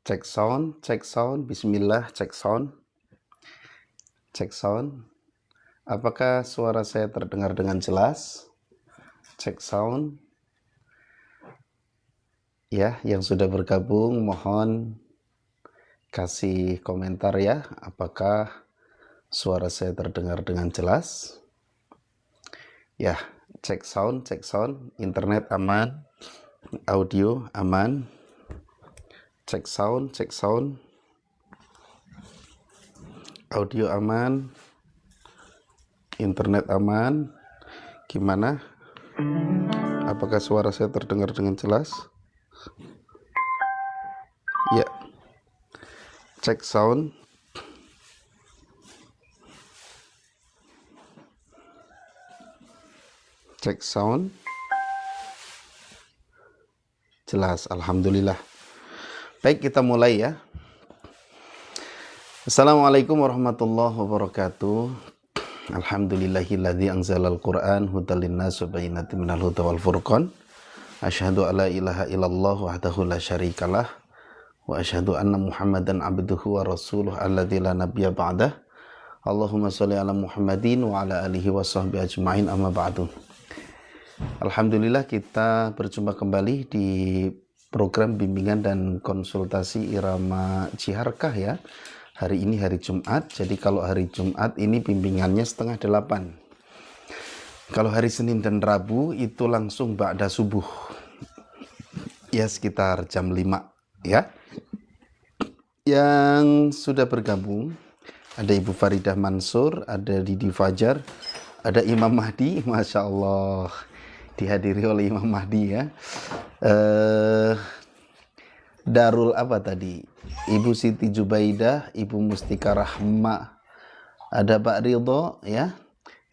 Cek sound, bismillah, cek sound, cek sound. Apakah suara saya terdengar dengan jelas? Cek sound. Ya, yang sudah bergabung mohon kasih komentar ya, apakah suara saya terdengar dengan jelas? Ya, cek sound, internet aman, audio aman. Cek sound, audio aman, internet aman. Gimana? Apakah suara saya terdengar dengan jelas? Ya, cek sound. Cek sound. Jelas, alhamdulillah. Baik, kita mulai ya. Assalamualaikum warahmatullahi wabarakatuh. Alhamdulillahilladzi anzalal Qur'an hudal linnas wa bayyinatin minal huda wal furqan. Asyhadu alla ilaha illallah wahdahu la syarikalah wa asyhadu anna Muhammadan abduhu wa rasuluh alladzi la nabiyya ba'dah. Allahumma sholli ala Muhammadin wa ala alihi wa sahbihi ajma'in, amma ba'du. Alhamdulillah kita berjumpa kembali di program bimbingan dan konsultasi Irama Ciharkah ya. Hari ini hari Jumat, jadi kalau hari Jumat ini bimbingannya 7:30. Kalau hari Senin dan Rabu itu langsung ba'da subuh. Ya sekitar jam 5 ya. Yang sudah bergabung ada Ibu Faridah Mansur, ada Didi Fajar, ada Imam Mahdi, Masya Allah dihadiri oleh Imam Mahdi ya. Darul apa tadi? Ibu Siti Jubaidah, Ibu Mustika Rahma, ada Pak Ridho ya.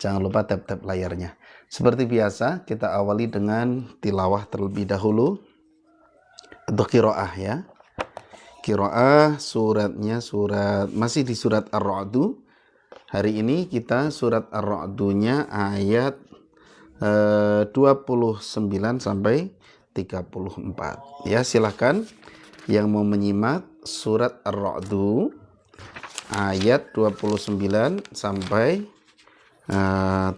Jangan lupa tap-tap layarnya. Seperti biasa kita awali dengan tilawah terlebih dahulu untuk qiraah ya. Qiraah suratnya masih di surat Ar-Ra'du. Hari ini kita surat Ar-Ra'dunya ayat 29 sampai 34. Ya, silahkan yang mau menyimak surat Ar-Ra'du ayat 29 sampai 34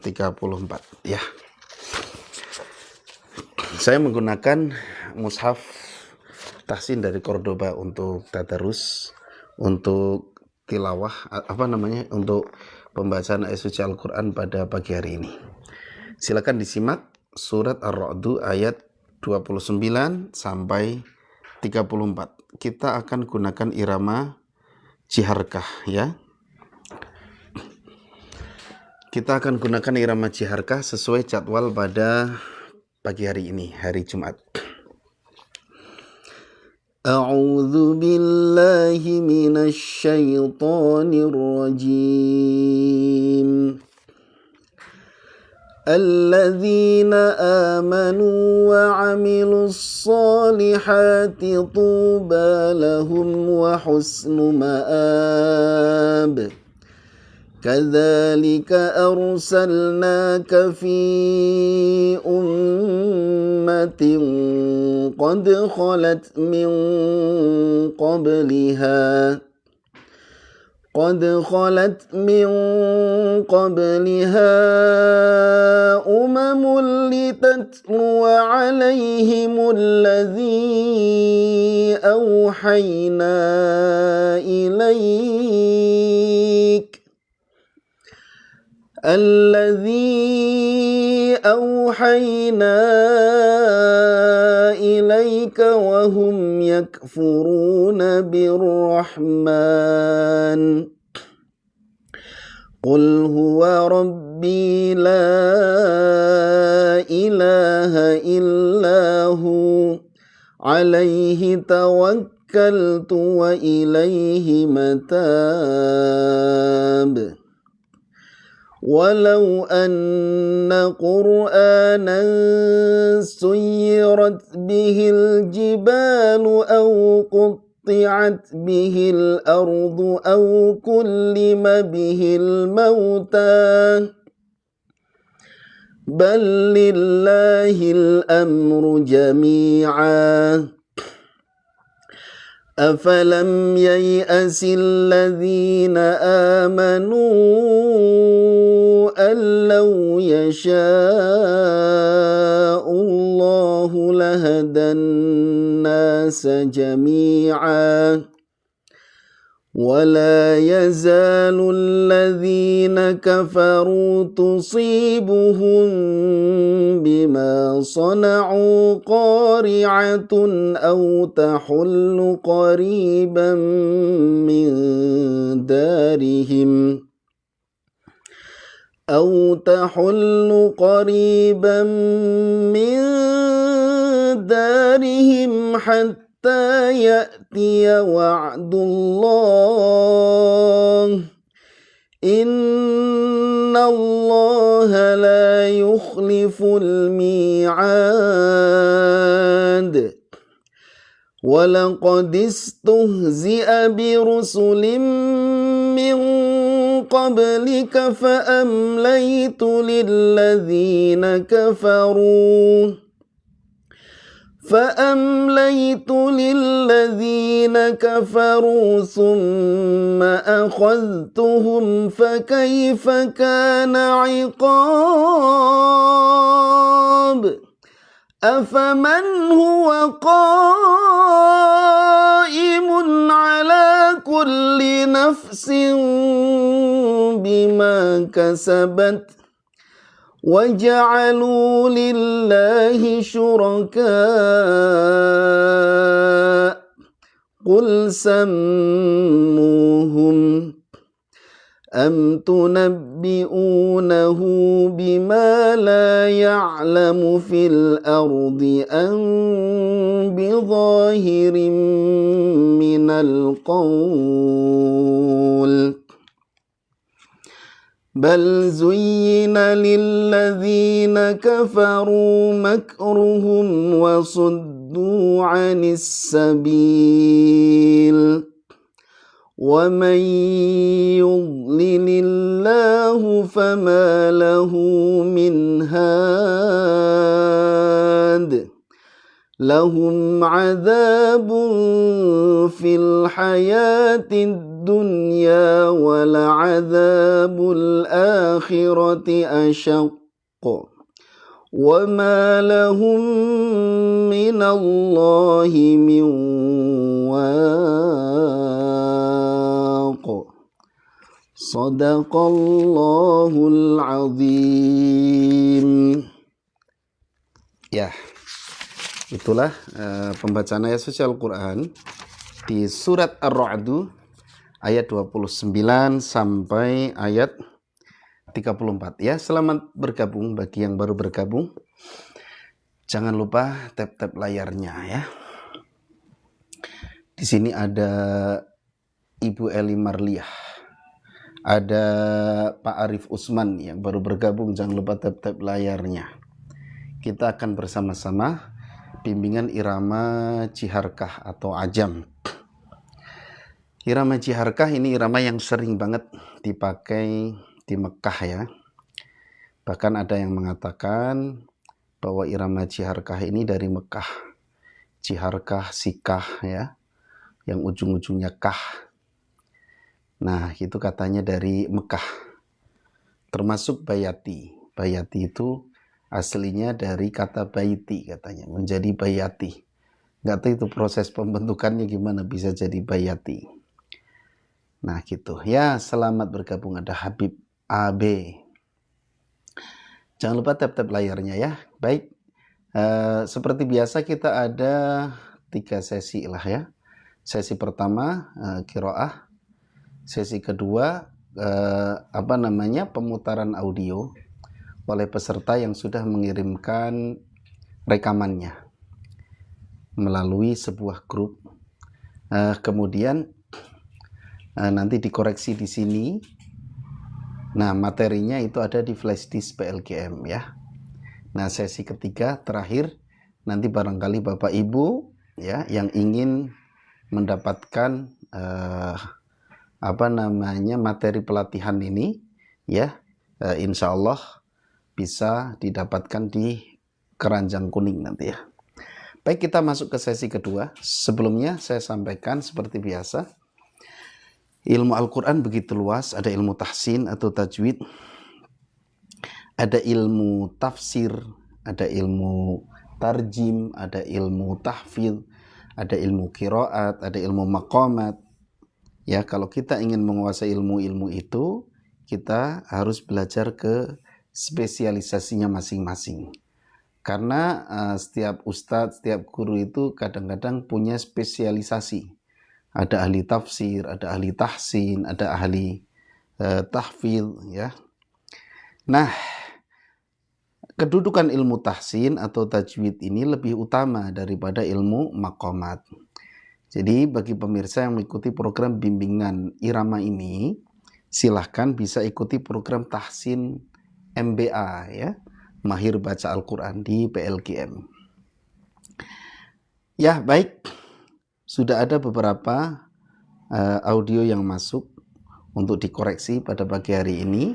ya. Saya menggunakan mushaf tahsin dari Cordoba untuk tadarus, untuk tilawah untuk pembacaan ayat suci Al-Quran pada pagi hari ini. Silakan disimak surat Ar-Ra'du ayat 29 sampai 34. Kita akan gunakan irama Ciharkah ya. Kita akan gunakan irama Ciharkah sesuai jadwal pada pagi hari ini, hari Jumat. A'udzu billahi minasy syaithanir rajim. الذين آمنوا وعملوا الصالحات طوبى لهم وحسن مآب كذلك أرسلناك في أمة قد خلت من قبلها أمم لتتلو عليهم الذي أوحينا إليك وهم يكفرون بالرحمن قل هو ربي لا إله إلا هو عليه توكلت وإليه متاب ولو أن قرآنا سيرت به الجبال أو قطعت به الأرض أو كلم به الموتى بل لله الأمر جميعا أفلم ييأس الذين آمنوا أن لو يشاء الله لهدى الناس جميعا ولا يزال الذين كفروا تصيبهم بما صنعوا قارعة أو تحل قريبا من دارهم حتى يأتي وعد الله إن الله لا يخلف الميعاد ولقد استهزئ برسل من قبلك فأمليت للذين كفروا ثم أخذتهم فكيف كان عقاب أفمن هو قائم على كل نفس بما كسبت وجعلوا لله شركاء قل سموهم أم تنبئونه بما لا يعلم في الأرض أم بظاهر من القول بل زين للذين كفروا مكرهم وصدوا عن السبيل ومن يضلل الله فما له من هاد لهم عذاب في الحياة الدنيا ولعذاب الآخرة أشق وما لهم من الله من واق Sadaqallahul azim. Ya, itulah pembacaan ayat suci Al-Quran di surat Ar-Ra'd ayat 29 sampai ayat 34. Ya, selamat bergabung bagi yang baru bergabung. Jangan lupa tap-tap layarnya ya. Di sini ada Ibu Eli Marliah. Ada Pak Arif Usman yang baru bergabung, jangan lupa tap-tap layarnya. Kita akan bersama-sama bimbingan irama Ciharkah atau Ajam. Irama Ciharkah ini irama yang sering banget dipakai di Mekah ya. Bahkan ada yang mengatakan bahwa irama Ciharkah ini dari Mekah. Ciharkah, Sikah ya, yang ujung-ujungnya kah. Nah, itu katanya dari Mekah. Termasuk bayati. Bayati itu aslinya dari kata baiti katanya, menjadi bayati. Nggak tahu itu proses pembentukannya gimana bisa jadi bayati. Nah, gitu. Ya, selamat bergabung, ada Habib AB. Jangan lupa tap-tap layarnya ya. Baik, seperti biasa kita ada 3 sesi lah ya. Sesi pertama qiraah. Sesi kedua pemutaran audio oleh peserta yang sudah mengirimkan rekamannya melalui sebuah grup. Kemudian nanti dikoreksi di sini. Nah, materinya itu ada di flashdisk PLGM ya. Nah, sesi ketiga terakhir nanti barangkali Bapak Ibu ya yang ingin mendapatkan materi pelatihan ini ya, insya Allah bisa didapatkan di keranjang kuning nanti ya. Baik, kita masuk ke sesi kedua. Sebelumnya saya sampaikan seperti biasa, ilmu Al-Quran begitu luas, ada ilmu tahsin atau tajwid, ada ilmu tafsir, ada ilmu tarjim, ada ilmu tahfidz, ada ilmu qiraat, ada ilmu maqamat. Ya, kalau kita ingin menguasai ilmu-ilmu itu, kita harus belajar ke spesialisasinya masing-masing. Karena setiap ustadz, setiap guru itu kadang-kadang punya spesialisasi. Ada ahli tafsir, ada ahli tahsin, ada ahli tahfidz, ya. Nah, kedudukan ilmu tahsin atau tajwid ini lebih utama daripada ilmu maqamat. Jadi bagi pemirsa yang mengikuti program bimbingan irama ini, silahkan bisa ikuti program tahsin MBA, ya, Mahir Baca Al-Quran di PLGM. Ya, baik. Sudah ada beberapa audio yang masuk untuk dikoreksi pada pagi hari ini.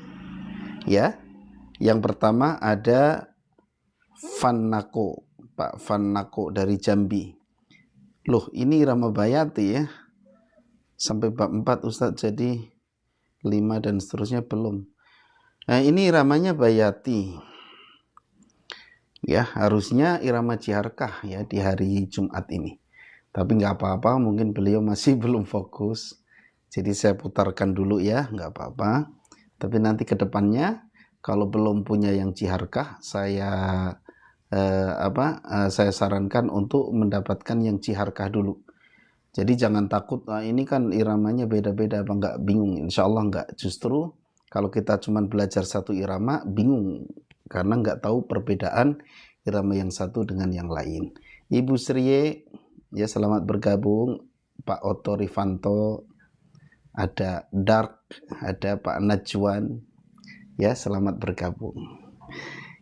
Ya, yang pertama ada Fannako, Pak Fannako dari Jambi. Loh, ini irama bayati ya. Sampai bab 4 Ustadz, jadi 5 dan seterusnya belum. Nah, ini iramanya bayati. Ya, harusnya irama jiharkah ya di hari Jumat ini. Tapi nggak apa-apa, mungkin beliau masih belum fokus. Jadi saya putarkan dulu ya, nggak apa-apa. Tapi nanti ke depannya kalau belum punya yang jiharkah, saya sarankan untuk mendapatkan yang jiharkah dulu. Jadi jangan takut, ini kan iramanya beda-beda, apa nggak, bingung. Insya Allah nggak. Justru kalau kita cuma belajar satu irama, bingung. Karena nggak tahu perbedaan irama yang satu dengan yang lain. Ibu Srie, ya, selamat bergabung. Pak Otto Rifanto, ada Dark, ada Pak Najwan, ya, selamat bergabung.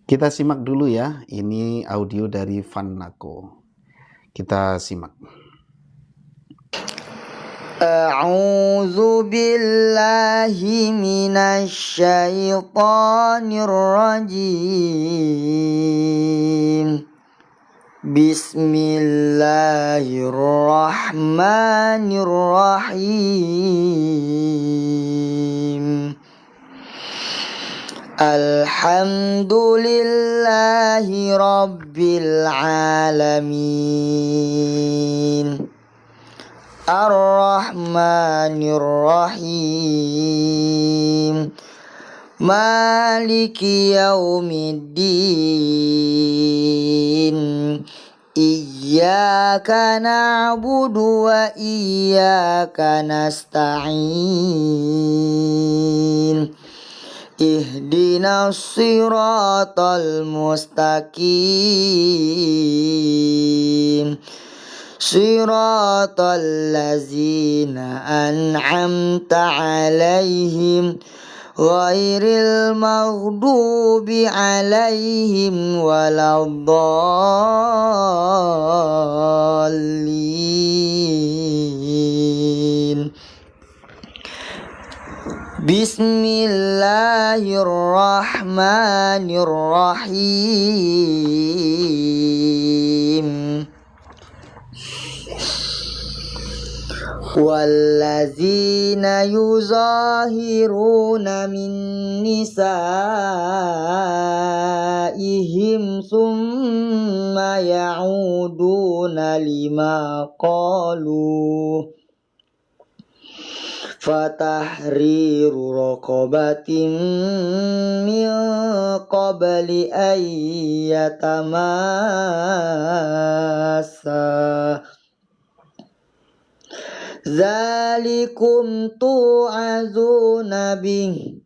Kita simak dulu ya, ini audio dari Fannako. Kita simak. A'udzu billahi minasyaitonir rajim. Bismillahirrahmanirrahim. Alhamdulillahi rabbil alamin. Ar-Rahmanir-Rahim. Maliki yaumiddin. Iyyaka na'budu wa iyyaka nasta'in. Ihdinas siratal mustaqim. Siratal ladzina an'amta 'alaihim ghairil maghdubi 'alaihim waladdallin. Bismillahirrahmanirrahim. Wallazina yuzahiruna min nisaihim summa ya'uduna lima qalu fatahriru raqabatin min qabli ayyatamassa. Zalikum tu'azuna bih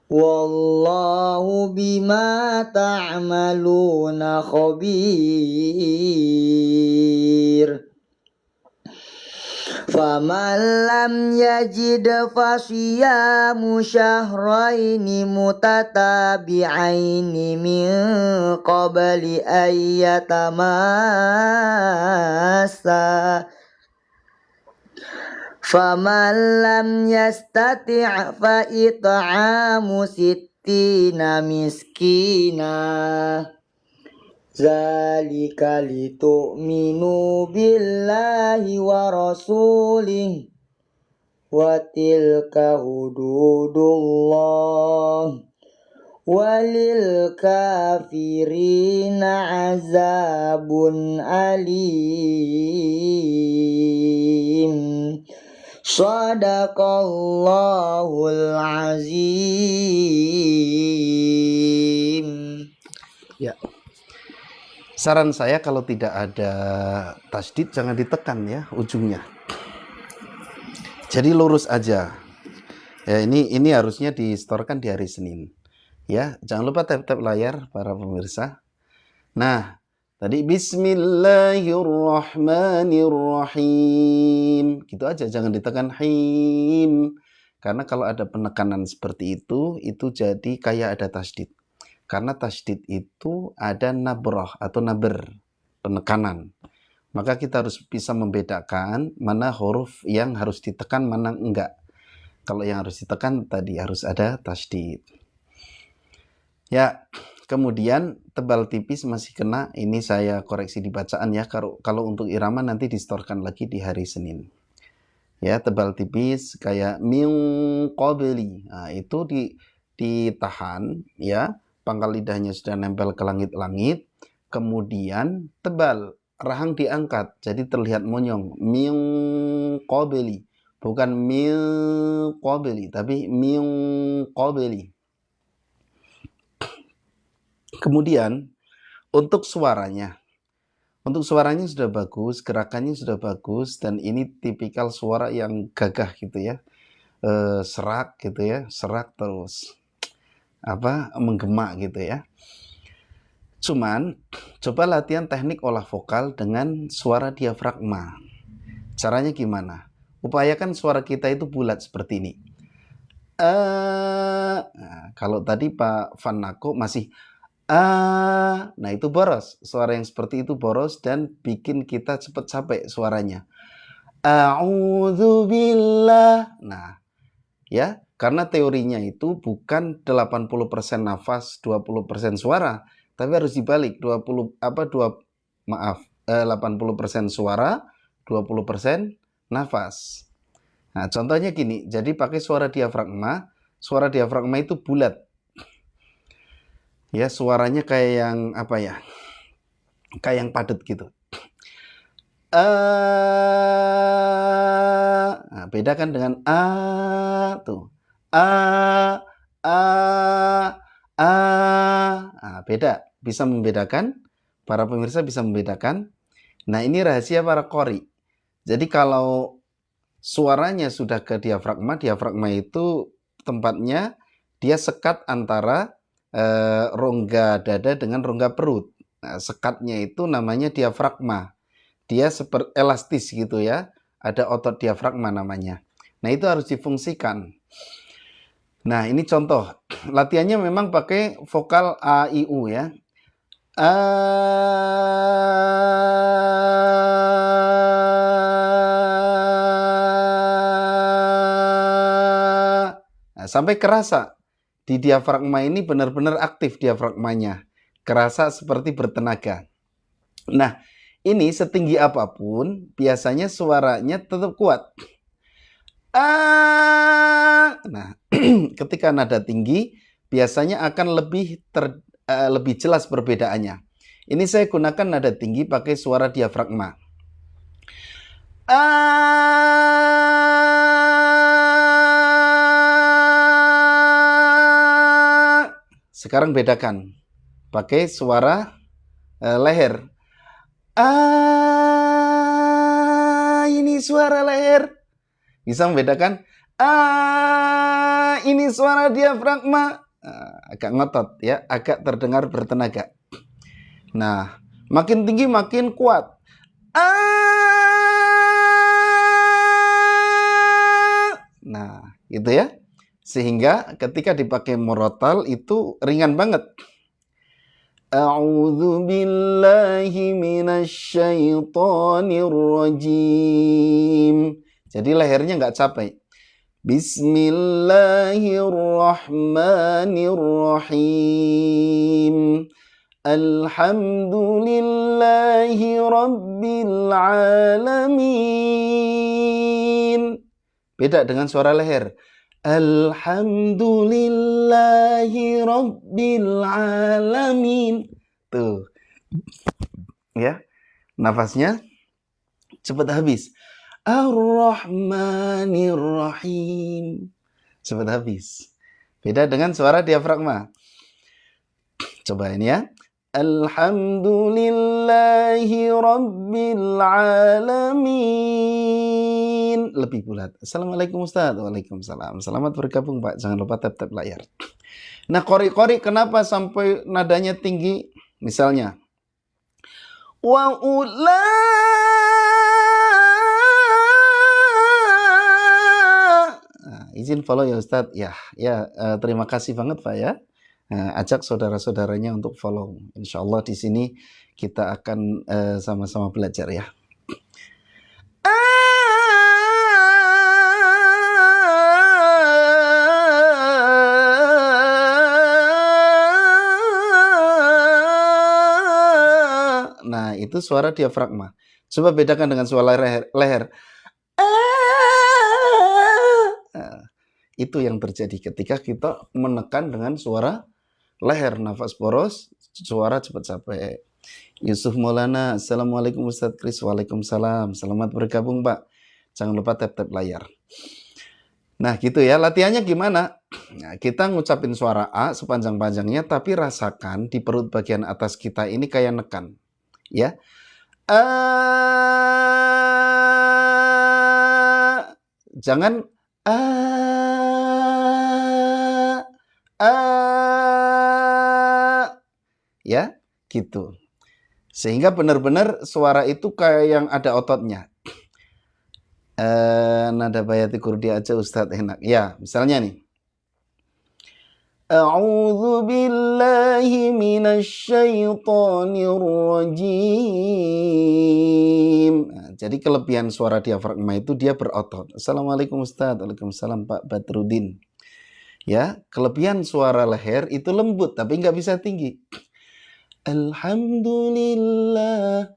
wallahu bima ta'maluna khabir. Faman lam yajid fasiyamu syahraini mutatabi'aini min qabli ayyatamassa. Faman lam yastati' fa it'amu sittina miskina Zalika litu'minu billahi wa rasulih wa tilka hududullah walil kafirina azabun alim. Shadaqallahul azim. Ya. Saran saya kalau tidak ada tasdid jangan ditekan ya ujungnya. Jadi lurus aja. Ya ini harusnya distorkan di hari Senin. Ya, jangan lupa tap-tap layar para pemirsa. Nah, tadi Bismillahirrahmanirrahim. Gitu aja, jangan ditekan him. Karena kalau ada penekanan seperti itu jadi kayak ada tasdid. Karena tasdid itu ada nabrah atau naber, penekanan. Maka kita harus bisa membedakan mana huruf yang harus ditekan, mana enggak. Kalau yang harus ditekan tadi harus ada tasdid. Ya, kemudian tebal tipis masih kena. Ini saya koreksi di bacaan ya. Kalau untuk irama nanti distorkan lagi di hari Senin. Ya, tebal tipis kayak min qabli. Nah, itu ditahan ya. Pangkal lidahnya sudah nempel ke langit-langit, kemudian tebal, rahang diangkat, jadi terlihat monyong. Min qabli, bukan min qabli, tapi min qabli. Kemudian untuk suaranya sudah bagus, gerakannya sudah bagus, dan ini tipikal suara yang gagah gitu ya, serak gitu ya, serak terus menggema gitu ya. Cuman coba latihan teknik olah vokal dengan suara diafragma. Caranya gimana? Upayakan suara kita itu bulat seperti ini. Nah, kalau tadi Pak Vanako masih nah itu boros. Suara yang seperti itu boros dan bikin kita cepat capek suaranya. A'udzubillah. Nah, ya. Karena teorinya itu bukan 80% nafas, 20% suara, tapi harus dibalik 80% suara, 20% nafas. Nah, contohnya gini, jadi pakai suara diafragma itu bulat. Ya, suaranya kayak yang kayak yang padat gitu. Nah, beda kan dengan tuh. Nah, beda, bisa membedakan, para pemirsa bisa membedakan. Nah, ini rahasia para qori. Jadi kalau suaranya sudah ke diafragma itu tempatnya dia sekat antara rongga dada dengan rongga perut. Nah, sekatnya itu namanya diafragma. Dia seperti elastis gitu ya, ada otot diafragma namanya. Nah, itu harus difungsikan. Nah, ini contoh. Latihannya memang pakai vokal A, I, U ya. Nah, sampai kerasa di diafragma ini benar-benar aktif diafragmanya. Kerasa seperti bertenaga. Nah, ini setinggi apapun, biasanya suaranya tetap kuat. Nah, ketika nada tinggi biasanya akan lebih jelas perbedaannya. Ini saya gunakan nada tinggi pakai suara diafragma. Sekarang bedakan pakai suara leher. Ini suara leher. Bisa membedakan, ini suara diafragma. Agak ngotot ya, agak terdengar bertenaga. Nah, makin tinggi makin kuat. Nah, gitu ya. Sehingga ketika dipakai murotal itu ringan banget. A'udzu billahi minasyaitonir rajim. Jadi lehernya nggak capek. Bismillahirrahmanirrahim. Alhamdulillahi Rabbil Alamin. Beda dengan suara leher. Alhamdulillahi Rabbil Alamin. Tuh. Ya. Nafasnya cepat habis. Ar-Rahmanir-Rahim. Cepat habis. Beda dengan suara diafragma. Coba ini ya. Alhamdulillahi Rabbil Alamin. Lebih bulat. Assalamualaikum Ustaz. Waalaikumsalam. Selamat bergabung Pak. Jangan lupa tap-tap layar. Nah, qori kenapa sampai nadanya tinggi? Misalnya. Wa izin follow ya Ustadz. Terima kasih banget Pak ya. Ajak saudara-saudaranya untuk follow. Insya Allah di sini kita akan sama-sama belajar ya. Nah, itu suara diafragma. Coba bedakan dengan suara leher. Itu yang terjadi ketika kita menekan dengan suara leher, nafas boros, suara cepat sampai. Yusuf Maulana, Assalamualaikum Ustadz Kris. Waalaikumsalam. Selamat bergabung Pak. Jangan lupa tap-tap layar. Nah gitu ya, latihannya gimana? Nah, kita ngucapin suara A sepanjang-panjangnya, tapi rasakan di perut bagian atas kita ini kayak nekan. Ya. Jangan ya, gitu. Sehingga benar-benar suara itu kayak yang ada ototnya. Nada bayati kurdi aja Ustadz enak. Ya, misalnya nih. A'udzu billahi minasyaitonir rajim. Nah, jadi kelebihan suara diafragma itu dia berotot. Assalamualaikum Ustadz. Waalaikumsalam Pak Badrudin. Ya, kelebihan suara leher itu lembut tapi nggak bisa tinggi. Alhamdulillah.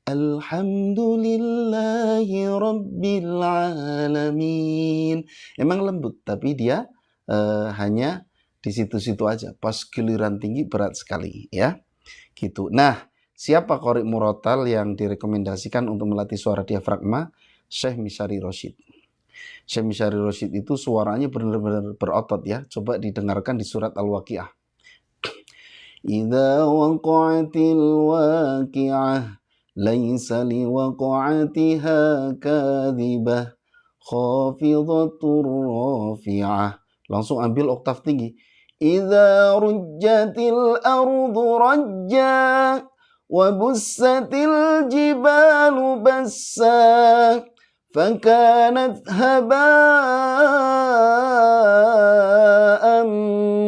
Alhamdulillahi Rabbil Alamin. Emang lembut tapi dia hanya di situ-situ aja. Pas giliran tinggi berat sekali ya. Gitu. Nah, siapa qori murotal yang direkomendasikan untuk melatih suara diafragma? Syekh Misyari Rosyid. Syekh Misyari Rosyid itu suaranya benar-benar berotot ya. Coba didengarkan di surat Al-Waqi'ah. Idza waqa'atil waqi'ah laisa liwaqa'atiha kadhibah khafidatur rafi'ah. Langsung ambil oktav tinggi. Idza rujjatil ardu rajja wa bussatil jibalu bassa fakanat haba'an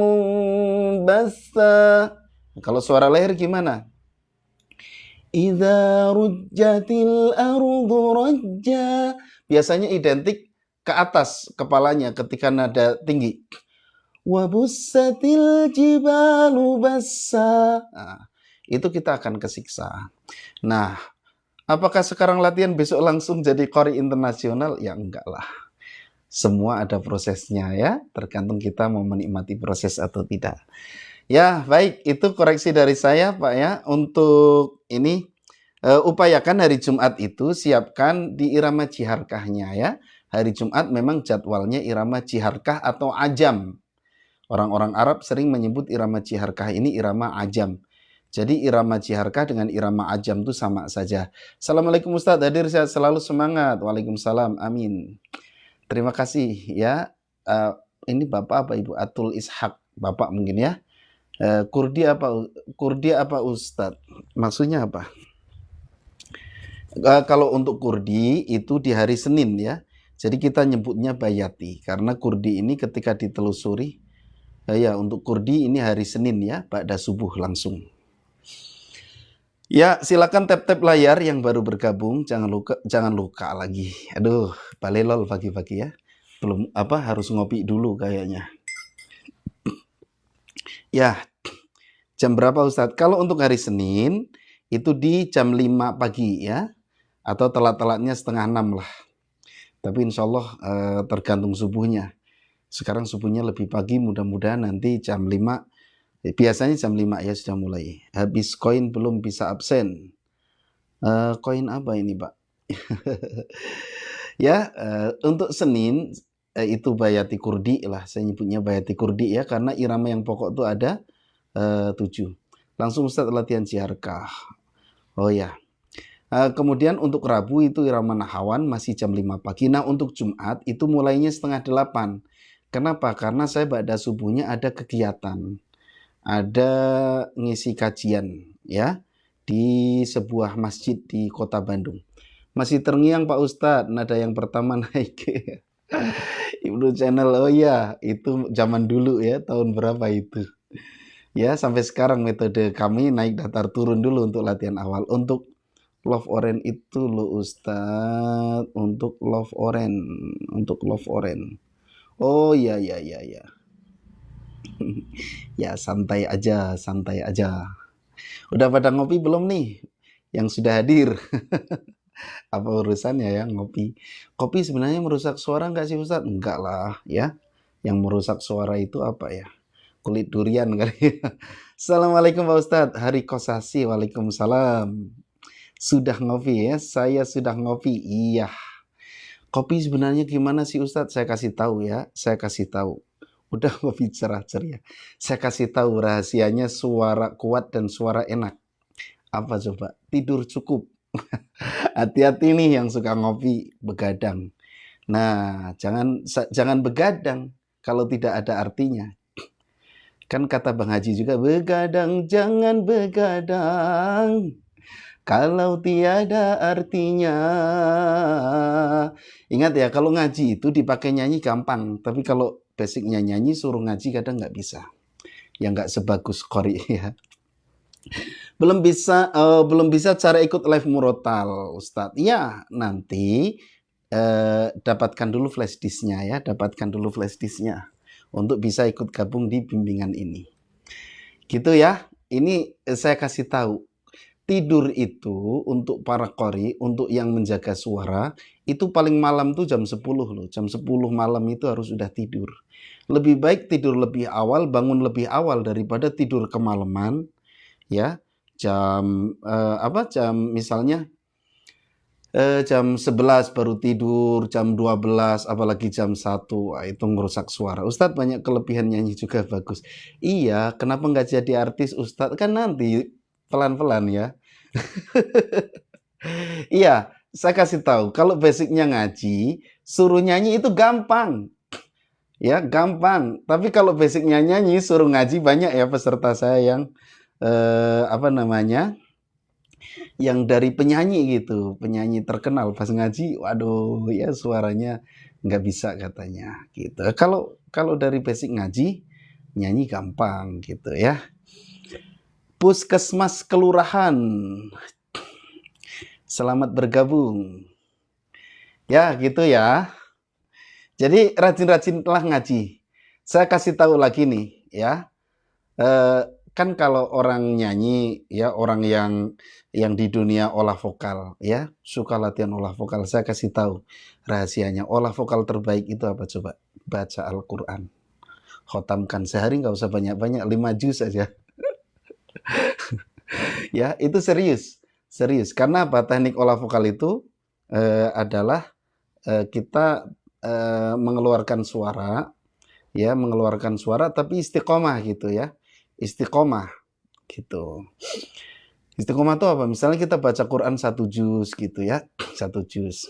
munbassa. Kalau suara leher gimana? Idza rujjatil ardu rajja. Biasanya identik ke atas kepalanya ketika nada tinggi. Wa bussatil jibalu bassa. Nah, itu kita akan kesiksa. Nah, apakah sekarang latihan besok langsung jadi qori internasional? Ya enggak lah. Semua ada prosesnya ya, tergantung kita mau menikmati proses atau tidak. Ya, baik, itu koreksi dari saya Pak ya. Untuk ini upayakan hari Jumat itu siapkan di irama jiharkahnya ya. Hari Jumat memang jadwalnya irama jiharkah atau ajam. Orang-orang Arab sering menyebut irama jiharkah ini irama ajam. Jadi irama jiharkah dengan irama ajam itu sama saja. Assalamualaikum Ustadz, hadir sehat selalu, semangat. Waalaikumsalam, amin. Terima kasih ya. Ini Bapak apa Ibu? Atul Ishak, Bapak mungkin ya. Kurdi apa Ustadz? Maksudnya apa? Kalau untuk Kurdi itu di hari Senin ya. Jadi kita nyebutnya bayati. Karena Kurdi ini ketika ditelusuri, ya untuk Kurdi ini hari Senin ya, ba'da subuh langsung. Ya, silakan tap-tap layar yang baru bergabung, jangan luka lagi. Aduh, balelol pagi-pagi ya. Belum harus ngopi dulu kayaknya. Ya. Jam berapa Ustadz? Kalau untuk hari Senin itu di jam 5 pagi ya, atau telat-telatnya setengah 6 lah. Tapi insya Allah tergantung subuhnya. Sekarang subuhnya lebih pagi, mudah-mudahan nanti jam 5, biasanya jam 5 ya sudah mulai. Habis koin belum bisa absen. Koin apa ini Pak? Ya, untuk Senin itu Bayati Kurdi lah, saya nyebutnya Bayati Kurdi ya, karena irama yang pokok itu ada 7. Langsung Ustadz latihan siarkah. Oh ya. Kemudian untuk Rabu itu irama Nahawan masih jam 5 pagi. Nah untuk Jumat itu mulainya setengah 8. Kenapa? Karena saya pada subuhnya ada kegiatan. Ada ngisi kajian ya di sebuah masjid di kota Bandung. Masih terngiang Pak Ustadz, nada yang pertama naik. Ibnu Channel, oh iya, itu zaman dulu ya, tahun berapa itu. Ya, sampai sekarang metode kami naik datar turun dulu untuk latihan awal. Untuk Love Orange itu loh Ustadz, untuk Love Orange. Oh iya. Ya santai aja. Udah pada ngopi belum nih? Yang sudah hadir. Apa urusannya ya ngopi? Kopi sebenarnya merusak suara nggak sih Ustadz? Enggak lah ya. Yang merusak suara itu apa ya? Kulit durian kali. Assalamualaikum Pak Ustadz. Hari Kosasi. Waalaikumsalam. Sudah ngopi ya? Saya sudah ngopi. Iya. Kopi sebenarnya gimana sih Ustadz? Saya kasih tahu ya. Udah ngopi cerah ceria. Saya kasih tahu rahasianya suara kuat dan suara enak. Apa coba? Tidur cukup. Hati-hati nih yang suka ngopi begadang. Nah, jangan begadang kalau tidak ada artinya. Kan kata Bang Haji juga, begadang jangan begadang kalau tiada artinya. Ingat ya, kalau ngaji itu dipakai nyanyi gampang, tapi kalau basicnya nyanyi suruh ngaji kadang nggak bisa. Ya nggak sebagus qori ya. Belum bisa cara ikut live murotal Ustadz. Ya, nanti dapatkan dulu flash disknya ya, untuk bisa ikut gabung di bimbingan ini. Gitu ya. Ini saya kasih tahu. Tidur itu untuk para qori, untuk yang menjaga suara, itu paling malam tuh jam 10 loh. Jam 10 malam itu harus sudah tidur. Lebih baik tidur lebih awal, bangun lebih awal daripada tidur kemalaman. Ya, jam misalnya jam 11 baru tidur, jam 12, apalagi jam 1, itu merusak suara. Ustadz banyak kelebihan nyanyi juga bagus. Iya, kenapa nggak jadi artis Ustadz? Kan nanti pelan-pelan ya. Iya, saya kasih tahu, kalau basicnya ngaji, suruh nyanyi itu gampang. Ya, gampang. Tapi kalau basicnya nyanyi, suruh ngaji, banyak ya peserta saya yang yang dari penyanyi gitu, penyanyi terkenal pas ngaji, waduh ya suaranya nggak bisa katanya gitu. Kalau dari basic ngaji, nyanyi gampang gitu ya. Puskesmas Kelurahan, selamat bergabung. Ya gitu ya. Jadi rajin-rajinlah ngaji. Saya kasih tahu lagi nih ya. Kan kalau orang nyanyi ya, orang yang di dunia olah vokal ya, suka latihan olah vokal, saya kasih tahu rahasianya. Olah vokal terbaik itu apa coba? Baca Al-Quran. Khotamkan sehari, nggak usah banyak-banyak, 5 juz aja. Ya, itu serius. Karena apa? Teknik olah vokal itu adalah kita mengeluarkan suara tapi istiqomah gitu ya. Istiqomah gitu. Istiqomah itu apa? Misalnya kita baca Quran 1 juz gitu ya. 1 juz.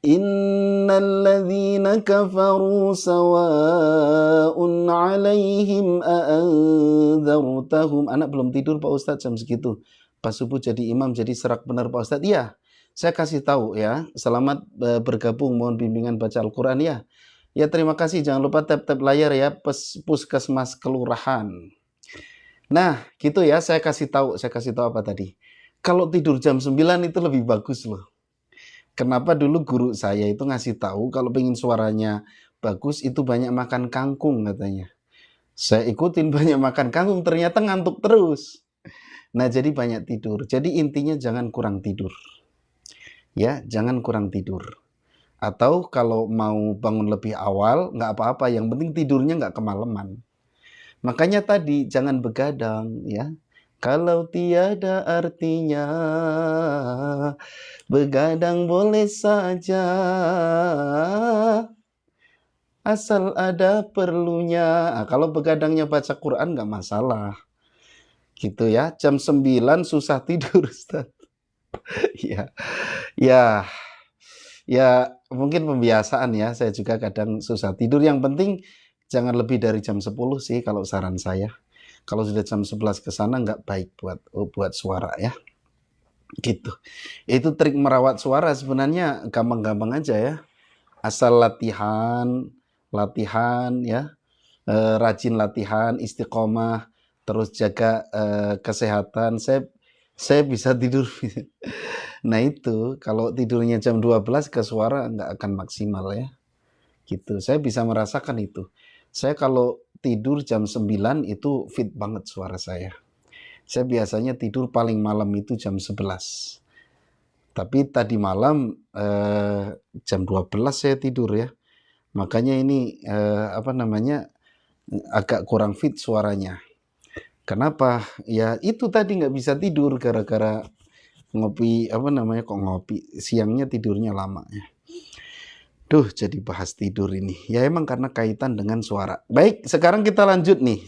Innalladzina kafaru sawa'un 'alaihim a'anzartahum. Anak belum tidur Pak Ustadz jam segitu. Pas subuh jadi imam, jadi serak benar Pak Ustadz. Iya, saya kasih tahu ya. Selamat bergabung, mohon bimbingan baca Al-Quran ya. Ya terima kasih, jangan lupa tap-tap layar ya, Puskesmas Kelurahan. Nah gitu ya, saya kasih tahu apa tadi. Kalau tidur jam 9 itu lebih bagus loh. Kenapa dulu guru saya itu ngasih tahu kalau pengen suaranya bagus itu banyak makan kangkung katanya. Saya ikutin banyak makan kangkung, ternyata ngantuk terus. Nah, jadi banyak tidur. Jadi intinya jangan kurang tidur. Ya, jangan kurang tidur. Atau kalau mau bangun lebih awal, nggak apa-apa. Yang penting tidurnya nggak kemalaman. Makanya tadi jangan begadang, ya. Kalau tiada artinya, begadang boleh saja, asal ada perlunya. Nah, kalau begadangnya baca Quran nggak masalah. Gitu ya, jam 9 susah tidur, Ustaz. Ya, ya, ya mungkin pembiasaan ya, saya juga kadang susah tidur. Yang penting jangan lebih dari jam 10 sih kalau saran saya. Kalau sudah jam 11 ke sana nggak baik buat suara ya. Gitu. Itu trik merawat suara sebenarnya gampang-gampang aja ya. Asal latihan ya, rajin latihan, istiqomah, terus jaga kesehatan. Saya bisa tidur. Nah itu kalau tidurnya jam 12 ke suara nggak akan maksimal ya. Gitu. Saya bisa merasakan itu. Saya kalau tidur jam 9 itu fit banget suara saya. Saya biasanya tidur paling malam itu jam 11. Tapi tadi malam jam 12 saya tidur ya. Makanya ini agak kurang fit suaranya. Kenapa? Ya itu tadi nggak bisa tidur gara-gara ngopi siangnya tidurnya lama ya. Duh, jadi bahas tidur ini. Ya emang karena kaitan dengan suara. Baik, sekarang kita lanjut nih.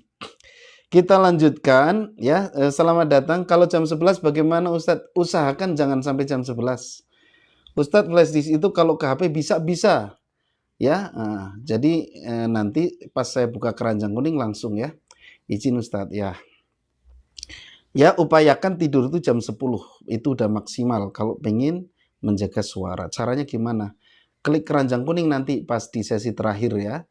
Kita lanjutkan ya. Selamat datang. Kalau jam 11 bagaimana Ustadz? Usahakan jangan sampai jam 11. Ustadz flash disk itu kalau ke HP bisa ya. Jadi nanti pas saya buka keranjang kuning langsung ya. Izin Ustadz ya. Ya upayakan tidur itu jam 10. Itu udah maksimal kalau pengen menjaga suara. Caranya gimana? Klik keranjang kuning nanti pas di sesi terakhir ya.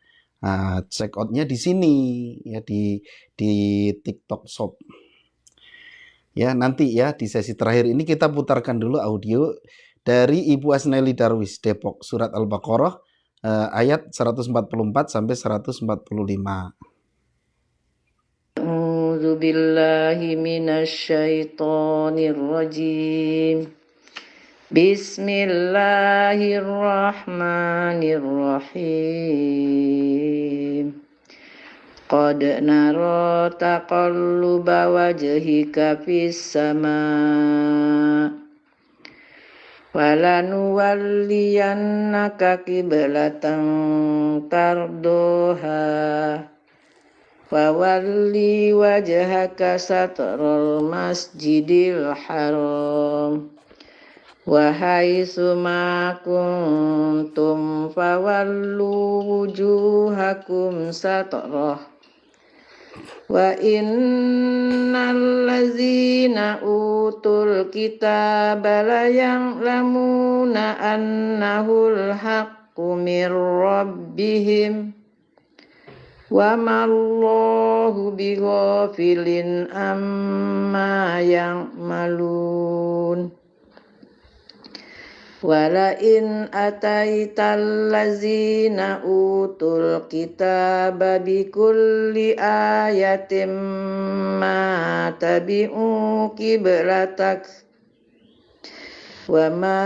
Check out-nya di sini ya di TikTok Shop. Ya, nanti ya di sesi terakhir ini kita putarkan dulu audio dari Ibu Asneli Darwis Depok surat Al-Baqarah ayat 144 sampai 145. A'udzu billahi minasyaitonir rajim. Bismillahirrahmanirrahim. Qad nara taqalluba wajhika fis sama' walanuwalliyannaka qiblatan tardoha fawalli wajhaka satral masjidil haram wa haitsu ma kuntum fawallu wujuhakum satrah wa innal ladzina utul kitaba la ya'lamuna annahul haqqu mir rabbihim wa mallahu bighafilin amma ya'malun. Wala in ataital ladzina utul kitaba bikulli ayatin ma tabi'u qiblatak wa ma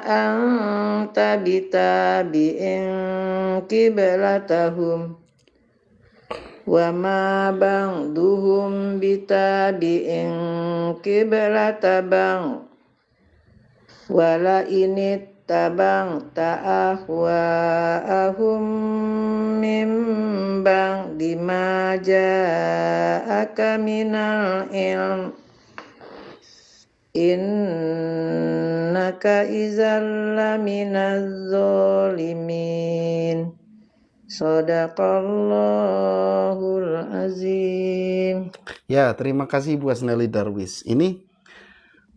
anta bitabi'in qiblatahum wa ma ba'duhum bitabi'in qiblata ba'd wala ini tabang ta'ahwa'ahum mim ba'di ma ja'aka minal ilm innaka idzal laminaz zalimin. Shadaqallahul azim. Ya, terima kasih Bu Asneli Darwis. Ini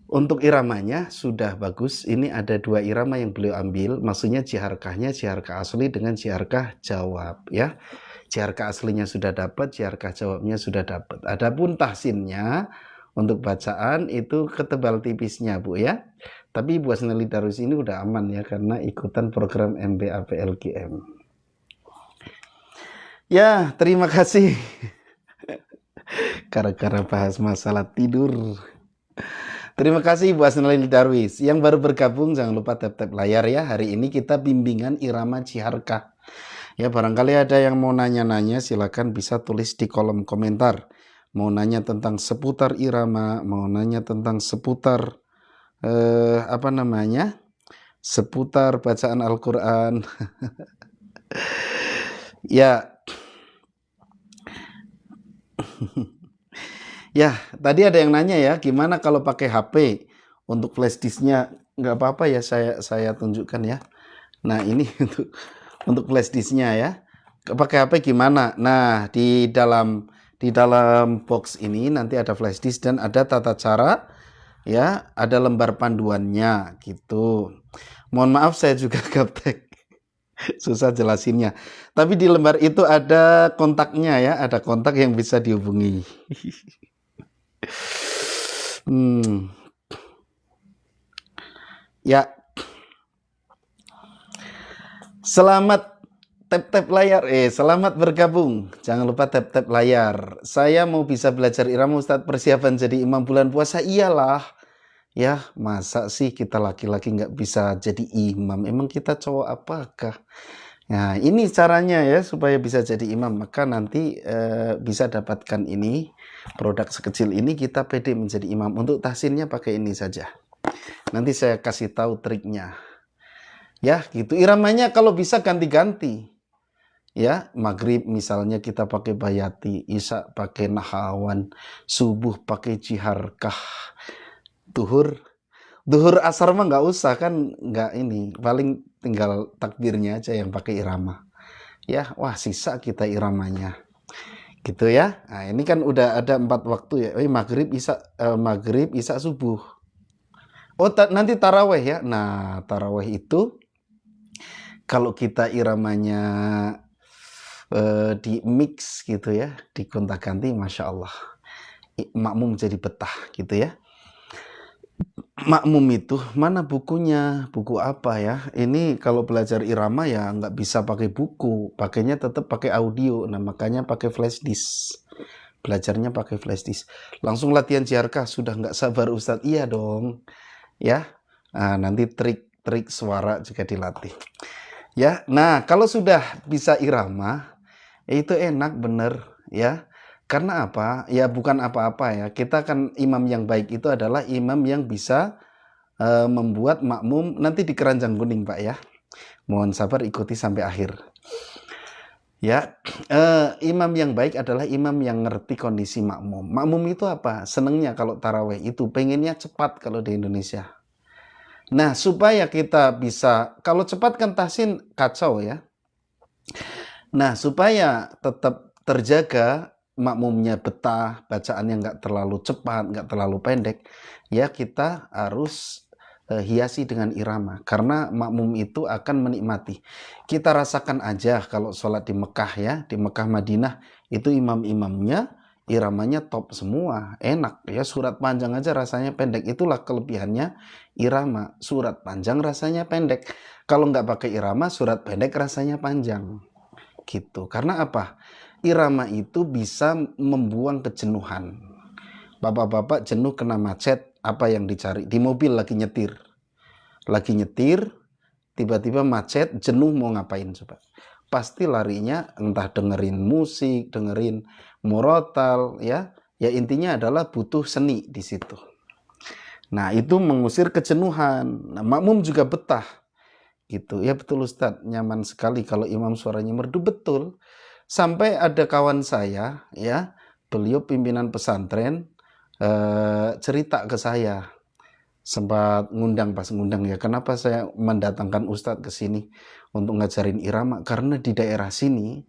untuk iramanya sudah bagus. Ini ada 2 irama yang beliau ambil. Maksudnya jiharkahnya jiharkah asli dengan jiharkah jawab ya. Jiharkah aslinya sudah dapat, jiharkah jawabnya sudah dapat. Adapun tahsinnya untuk bacaan itu ketebal tipisnya Bu ya. Tapi Bu Asneli Darwis ini udah aman ya karena ikutan program MBAPLGM. Ya, terima kasih. Gara-gara bahas masalah tidur. Terima kasih Bu Asnalil Darwis. Yang baru bergabung jangan lupa tap-tap layar ya. Hari ini kita bimbingan irama Ciharka. Ya, barangkali ada yang mau nanya-nanya silakan bisa tulis di kolom komentar. Mau nanya tentang seputar irama, mau nanya tentang seputar seputar bacaan Al-Qur'an. Ya, ya, tadi ada yang nanya ya, gimana kalau pakai HP untuk flash disknya? Nggak apa-apa ya, saya tunjukkan ya. Nah, ini untuk flash disknya ya. Pakai HP gimana? Nah, di dalam box ini nanti ada flash disk dan ada tata cara ya, ada lembar panduannya gitu. Mohon maaf saya juga gaptek. Susah jelasinnya. Tapi di lembar itu ada kontaknya ya, ada kontak yang bisa dihubungi. Ya, selamat tap-tap layar. Selamat bergabung. Jangan lupa tap-tap layar. Saya mau bisa belajar irama Ustadz, persiapan jadi imam bulan puasa. Iyalah. Ya, masa sih kita laki-laki nggak bisa jadi imam? Emang kita cowok apakah? Nah, ini caranya ya supaya bisa jadi imam. Maka nanti bisa dapatkan ini, produk sekecil ini, kita pede menjadi imam. Untuk tahsinnya pakai ini saja. Nanti saya kasih tahu triknya. Ya, gitu. Iramanya kalau bisa ganti-ganti. Ya, maghrib misalnya kita pakai bayati, isya pakai nahawan, subuh pakai ciharkah, duhur asar mah nggak usah kan, nggak ini, paling tinggal takbirnya aja yang pakai irama. Ya, wah sisa kita iramanya. Gitu ya. Nah, ini kan udah ada 4 waktu ya. Maghrib, isya, subuh. Oh, nanti taraweh ya. Nah, taraweh itu kalau kita iramanya di mix gitu ya, digonta-ganti, masya Allah, makmum jadi betah gitu ya. Makmum itu mana bukunya, buku apa ya? Ini kalau belajar irama ya nggak bisa pakai buku, pakainya tetap pakai audio. Nah, makanya pakai flash disk. Belajarnya pakai flash disk. Langsung latihan ciharkah, sudah nggak sabar Ustadz. Iya dong ya. Nah, nanti trik-trik suara juga dilatih ya. Nah, kalau sudah bisa irama itu enak bener ya. Karena apa? Ya bukan apa-apa ya. Kita kan imam yang baik itu adalah imam yang bisa membuat makmum nanti di keranjang kuning Pak ya. Mohon sabar ikuti sampai akhir. Ya, imam yang baik adalah imam yang ngerti kondisi makmum. Makmum itu apa? Senengnya kalau taraweh itu pengennya cepat kalau di Indonesia. Nah, supaya kita bisa, kalau cepat kan tahsin kacau ya. Nah, supaya tetap terjaga makmumnya betah, bacaannya nggak terlalu cepat, nggak terlalu pendek, ya kita harus hiasi dengan irama. Karena makmum itu akan menikmati. Kita rasakan aja kalau sholat di Mekah ya, di Mekah Madinah, itu imam-imamnya iramanya top semua, enak ya. Surat panjang aja rasanya pendek. Itulah kelebihannya irama. Surat panjang rasanya pendek. Kalau nggak pakai irama, surat pendek rasanya panjang. Gitu. Karena apa? Irama itu bisa membuang kejenuhan. Bapak-bapak jenuh kena macet, apa yang dicari? Di mobil lagi nyetir. Tiba-tiba macet, jenuh mau ngapain coba? Pasti larinya entah dengerin musik, dengerin murotal ya. Ya intinya adalah butuh seni di situ. Nah, itu mengusir kejenuhan. Nah, makmum juga betah. Gitu ya, betul Ustadz, nyaman sekali kalau imam suaranya merdu. Betul, sampai ada kawan saya ya, beliau pimpinan pesantren, cerita ke saya, sempat pas ngundang ya, kenapa saya mendatangkan Ustadz ke sini untuk ngajarin irama, karena di daerah sini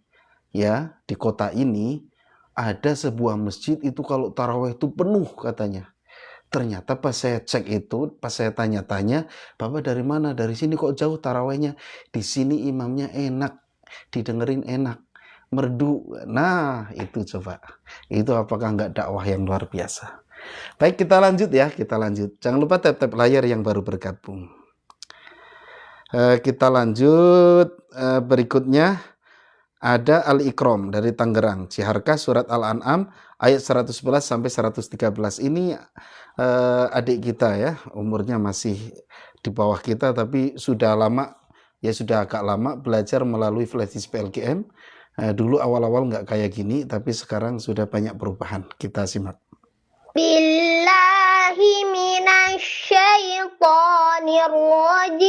ya, di kota ini ada sebuah masjid itu kalau taraweh itu penuh katanya. Ternyata pas saya cek itu, pas saya tanya-tanya, Bapak dari mana? Dari sini kok jauh tarawehnya? Di sini imamnya enak, didengerin enak, merdu. Nah, itu coba. Itu apakah nggak dakwah yang luar biasa? Baik, kita lanjut ya, kita lanjut. Jangan lupa tap-tap layar yang baru bergabung. Kita lanjut berikutnya. ada Al-Ikram dari Tangerang, Ciharka surat Al-An'am ayat 111 sampai 113. Ini adik kita ya, umurnya masih di bawah kita tapi sudah lama, ya sudah agak lama belajar melalui flashdisk PLKM. Dulu awal-awal nggak kayak gini, tapi sekarang sudah banyak perubahan. Kita simak. Billahi minasyaitonir rajim.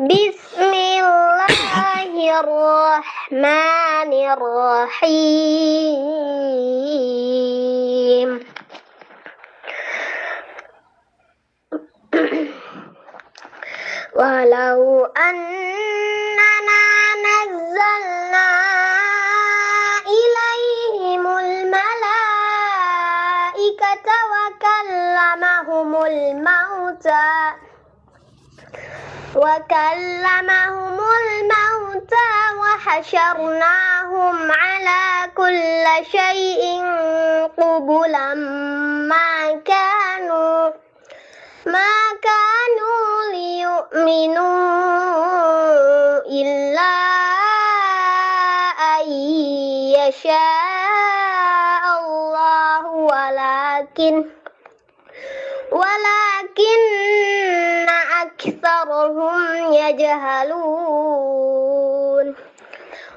Bismillahirrahmanirrahim. Walau annana nazzalna ilaihimul malaikata wa kallamahumul mauta wa hasyarnahum ala kulli syai'in qubulan ma kanu liyu'minu illa ayyasha Allah walakinna aktsarahum yajhalun.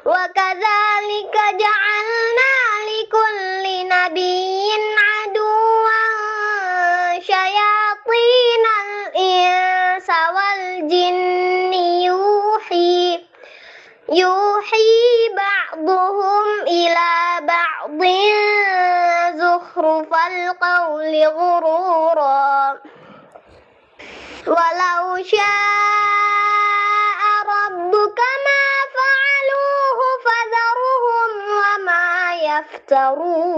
Wa kadzalika ja'alna likulli nabiyyin aduwwan syayatinal insa wal jinni yuhi ba'duhum ila ba'din zukhrufal qawli ghurura. Walau syaa rabbuka ma fa'aluhu fadharuhum wa ma yaftarun.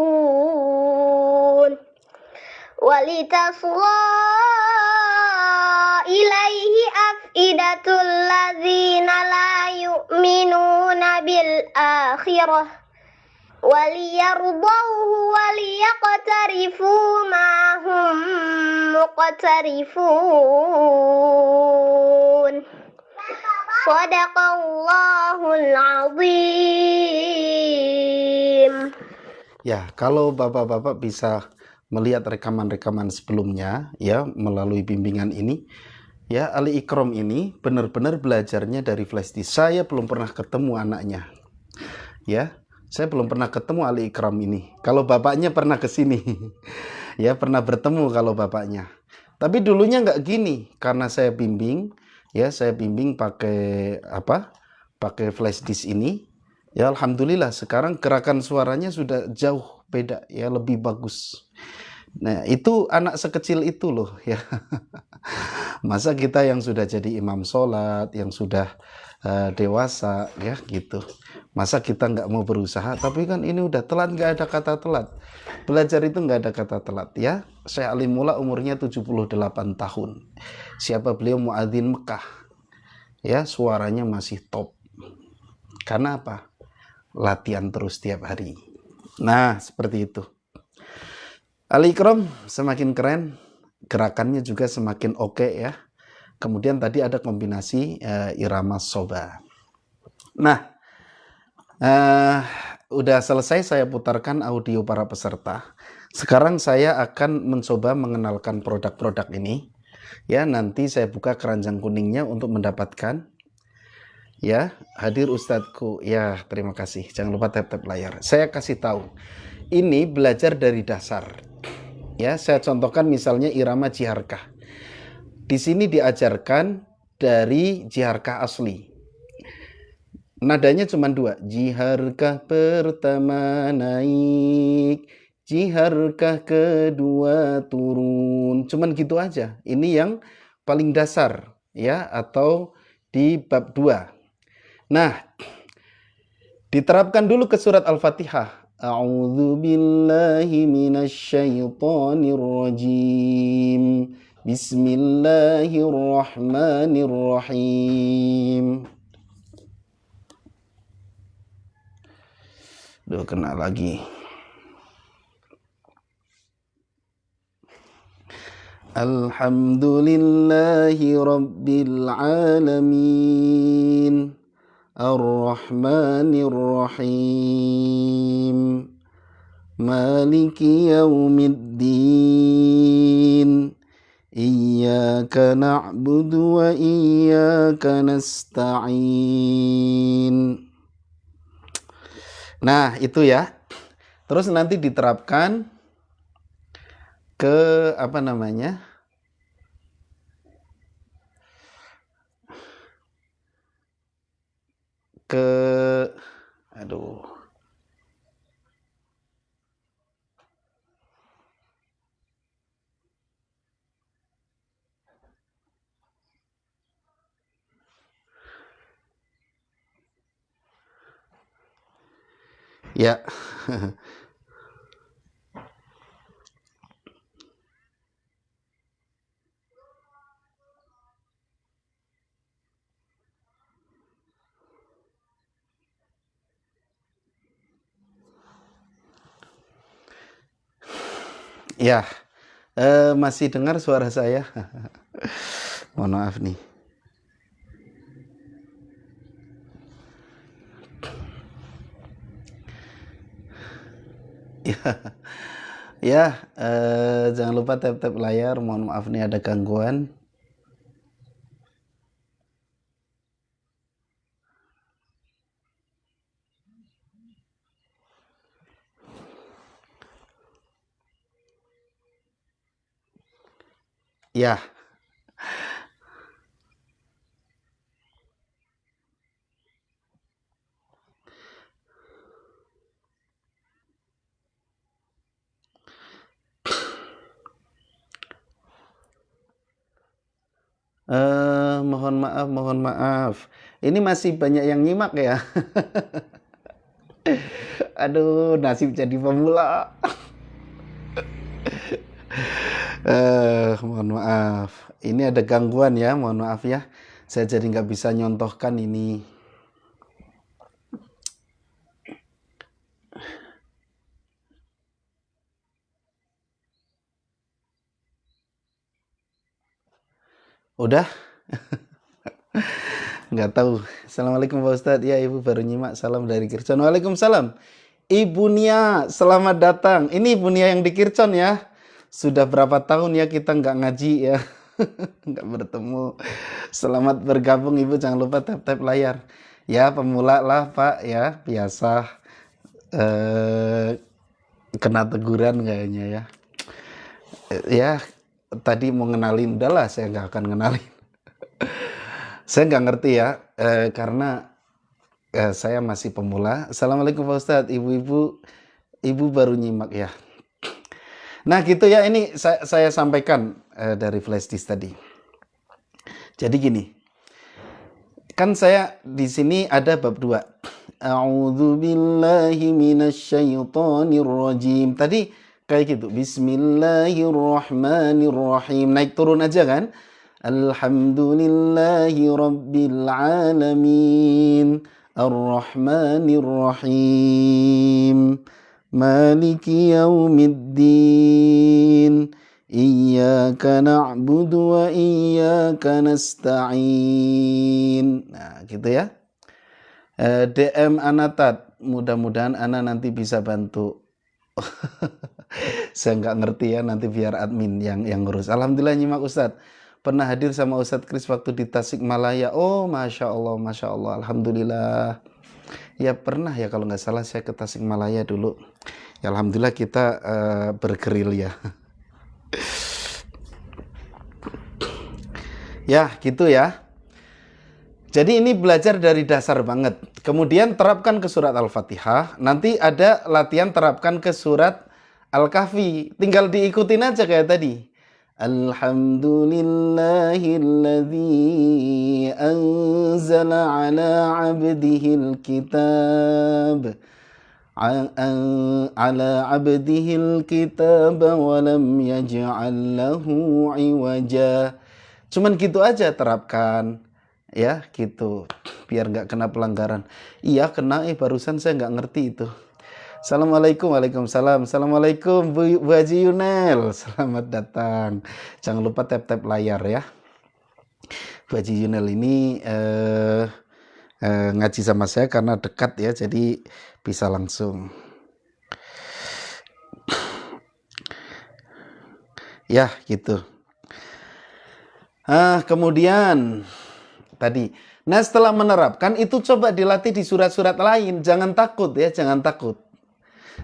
Walitasgha ilaihi afidatul ladzina la yu'minuna bil akhirah waliyardawhu waliyaqtarifu ma hum muqtarifun. Shadaqallahul azim. Ya, kalau bapak-bapak bisa melihat rekaman-rekaman sebelumnya ya melalui bimbingan ini, ya Ali Ikram ini benar-benar belajarnya dari flashdisk. Saya belum pernah ketemu anaknya. Ya, saya belum pernah ketemu Ali Ikram ini. Kalau bapaknya pernah ke sini. Ya, pernah bertemu kalau bapaknya. Tapi dulunya nggak gini karena saya bimbing, ya saya bimbing pakai apa? Pakai flashdisk ini. Ya alhamdulillah sekarang gerakan suaranya sudah jauh beda ya, lebih bagus. Nah, itu anak sekecil itu loh ya. Masa kita yang sudah jadi imam sholat, yang sudah dewasa ya gitu. Masa kita nggak mau berusaha, tapi kan ini udah telat, nggak ada kata telat. Belajar itu nggak ada kata telat ya. Syekh Alimullah umurnya 78 tahun. Siapa beliau? Muadzin Mekah. Ya, suaranya masih top. Karena apa? Latihan terus tiap hari. Nah, seperti itu. Ali Ikram semakin keren, gerakannya juga semakin oke ya. Kemudian tadi ada kombinasi irama soba. Nah, udah selesai saya putarkan audio para peserta. Sekarang saya akan mencoba mengenalkan produk-produk ini. Ya, nanti saya buka keranjang kuningnya untuk mendapatkan. Ya, hadir Ustadzku. Ya, terima kasih. Jangan lupa tap-tap layar. Saya kasih tahu. Ini belajar dari dasar. Ya, saya contohkan misalnya irama Jiharkah. Di sini diajarkan dari Jiharkah asli. Nadanya cuma 2. Jiharkah pertama naik, Jiharkah kedua turun. Cuman gitu aja. Ini yang paling dasar ya, atau di bab 2. Nah, diterapkan dulu ke surat Al-Fatihah. A'udzu billahi minasyaitonir rajim. Bismillahirrahmanirrahim. Duh, kena lagi. Alhamdulillahi Rabbil Alamin Ar-Rahmanir Rahim Maliki Yaumiddin Iyyaka na'budu wa iyyaka nasta'in. Nah, itu ya. Terus nanti diterapkan ke apa namanya? Ke aduh. Ya. Ya, masih dengar suara saya? Mohon maaf nih. Ya, jangan lupa tap-tap layar. Mohon maaf nih ada gangguan. Ya. Mohon maaf. Ini masih banyak yang nyimak ya. Aduh, nasib jadi pemula. Mohon maaf. Ini ada gangguan ya, mohon maaf ya. Saya jadi nggak bisa nyontohkan ini. Udah? Nggak tahu. Assalamualaikum Pak Ustadz. Ya, Ibu baru nyimak. Salam dari Kircon. Waalaikumsalam. Ibu Nia, selamat datang. Ini Ibu Nia yang di Kircon ya. Sudah berapa tahun ya kita nggak ngaji ya. Nggak bertemu. Selamat bergabung Ibu. Jangan lupa tap-tap layar. Ya, pemula lah Pak ya. Biasa kena teguran kayaknya ya. Ya, tadi mau ngenalin. Udahlah, saya nggak akan ngenalin. Saya nggak ngerti ya, karena saya masih pemula. Assalamualaikum Pak Ustadz, ibu baru nyimak ya. Nah gitu ya, ini saya sampaikan dari flash disk tadi. Jadi gini, kan saya di sini ada bab 2. A'udzubillahi minasyaitonirrajim. Tadi kayak gitu, Bismillahirrahmanirrahim. Naik turun aja kan? Alhamdulillahi Rabbil Alamin Ar-Rahmanir-Rahim Maliki Yaumiddin Iyyaka na'budu wa iyyaka nasta'in. Nah gitu ya. DM Anatat, mudah-mudahan Ana nanti bisa bantu. Saya nggak ngerti ya, nanti biar admin yang ngurus. Alhamdulillah nyimak Ustadz. Pernah hadir sama Ustadz Kris waktu di Tasikmalaya. Oh, Masya Allah, Alhamdulillah. Ya pernah ya, kalau nggak salah saya ke Tasikmalaya dulu. Ya Alhamdulillah kita bergerilya. Ya gitu ya. Jadi ini belajar dari dasar banget. Kemudian terapkan ke surat Al-Fatihah. Nanti ada latihan terapkan ke surat Al-Kahfi. Tinggal diikutin aja kayak tadi. Alhamdulillahilladzi anzala ala abdihil kitab ala abdihil kitab wa lam yaj'al lahu iwaja. Cuman gitu aja terapkan ya, gitu biar nggak kena pelanggaran. Iya kena, barusan saya nggak ngerti itu. Assalamualaikum, waalaikumsalam. Assalamualaikum Bu Haji Yunel. Selamat datang. Jangan lupa tap-tap layar ya. Bu Haji Yunel ini ngaji sama saya karena dekat ya, jadi bisa langsung. Ya, gitu. Kemudian tadi. Nah, setelah menerapkan itu coba dilatih di surat-surat lain. Jangan takut ya, jangan takut.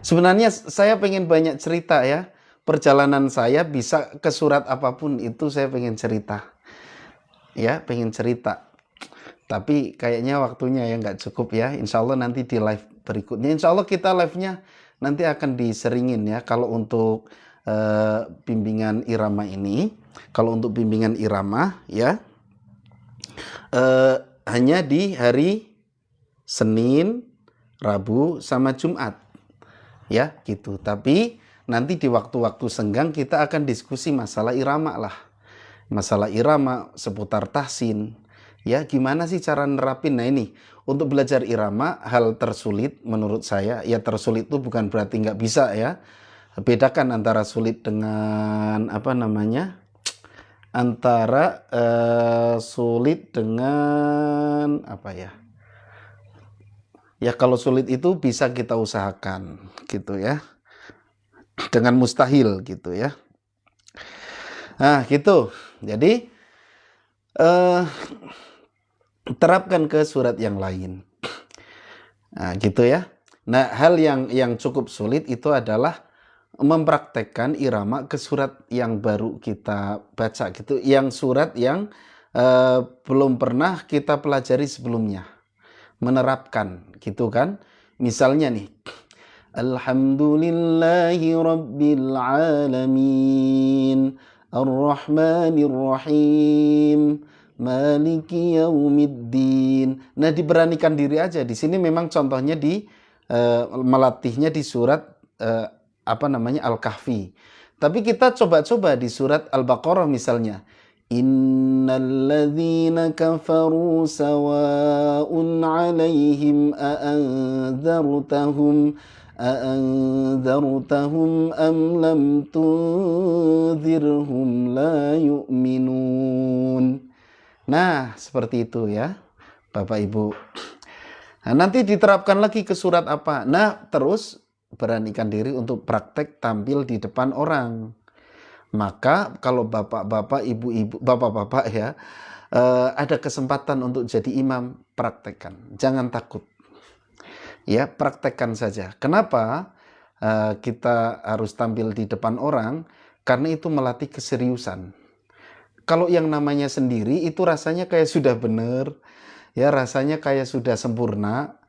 Sebenarnya saya pengen banyak cerita ya. Perjalanan saya bisa ke surat apapun itu saya pengen cerita. Ya, pengen cerita. Tapi kayaknya waktunya ya nggak cukup ya. Insya Allah nanti di live berikutnya. Insya Allah kita live-nya nanti akan diseringin ya. Kalau untuk bimbingan irama ini. Kalau untuk bimbingan irama ya. Hanya di hari Senin, Rabu, sama Jumat. Ya, gitu. Tapi nanti di waktu-waktu senggang kita akan diskusi masalah irama lah. Masalah irama seputar tahsin. Ya, gimana sih cara nerapin? Nah ini, untuk belajar irama, hal tersulit menurut saya. Ya, tersulit itu bukan berarti nggak bisa ya. Bedakan antara sulit dengan apa namanya? Antara sulit dengan apa ya? Ya kalau sulit itu bisa kita usahakan gitu ya. Dengan mustahil gitu ya. Nah gitu. Jadi terapkan ke surat yang lain. Nah gitu ya. Nah hal yang cukup sulit itu adalah mempraktekkan irama ke surat yang baru kita baca gitu, yang surat yang belum pernah kita pelajari sebelumnya, menerapkan gitu kan. Misalnya nih, Alhamdulillahi Rabbil Alamin Ar-Rahmanir Rahim Maliki Yaumiddin. Nah diberanikan diri aja. Di sini memang contohnya melatihnya di surat Al-Kahfi. Tapi kita coba-coba di surat Al-Baqarah misalnya. Innalladzina kafaru sawa'un 'alaihim a'anzartahum am lam tunzirhum la yu'minun. Nah, seperti itu ya, Bapak Ibu. Nah, nanti diterapkan lagi ke surat apa? Nah, terus beranikan diri untuk praktek tampil di depan orang. Maka kalau bapak-bapak, ibu-ibu, bapak-bapak ya, ada kesempatan untuk jadi imam, praktekkan. Jangan takut. Ya, praktekkan saja. Kenapa kita harus tampil di depan orang? Karena itu melatih keseriusan. Kalau yang namanya sendiri itu rasanya kayak sudah benar, ya rasanya kayak sudah sempurna.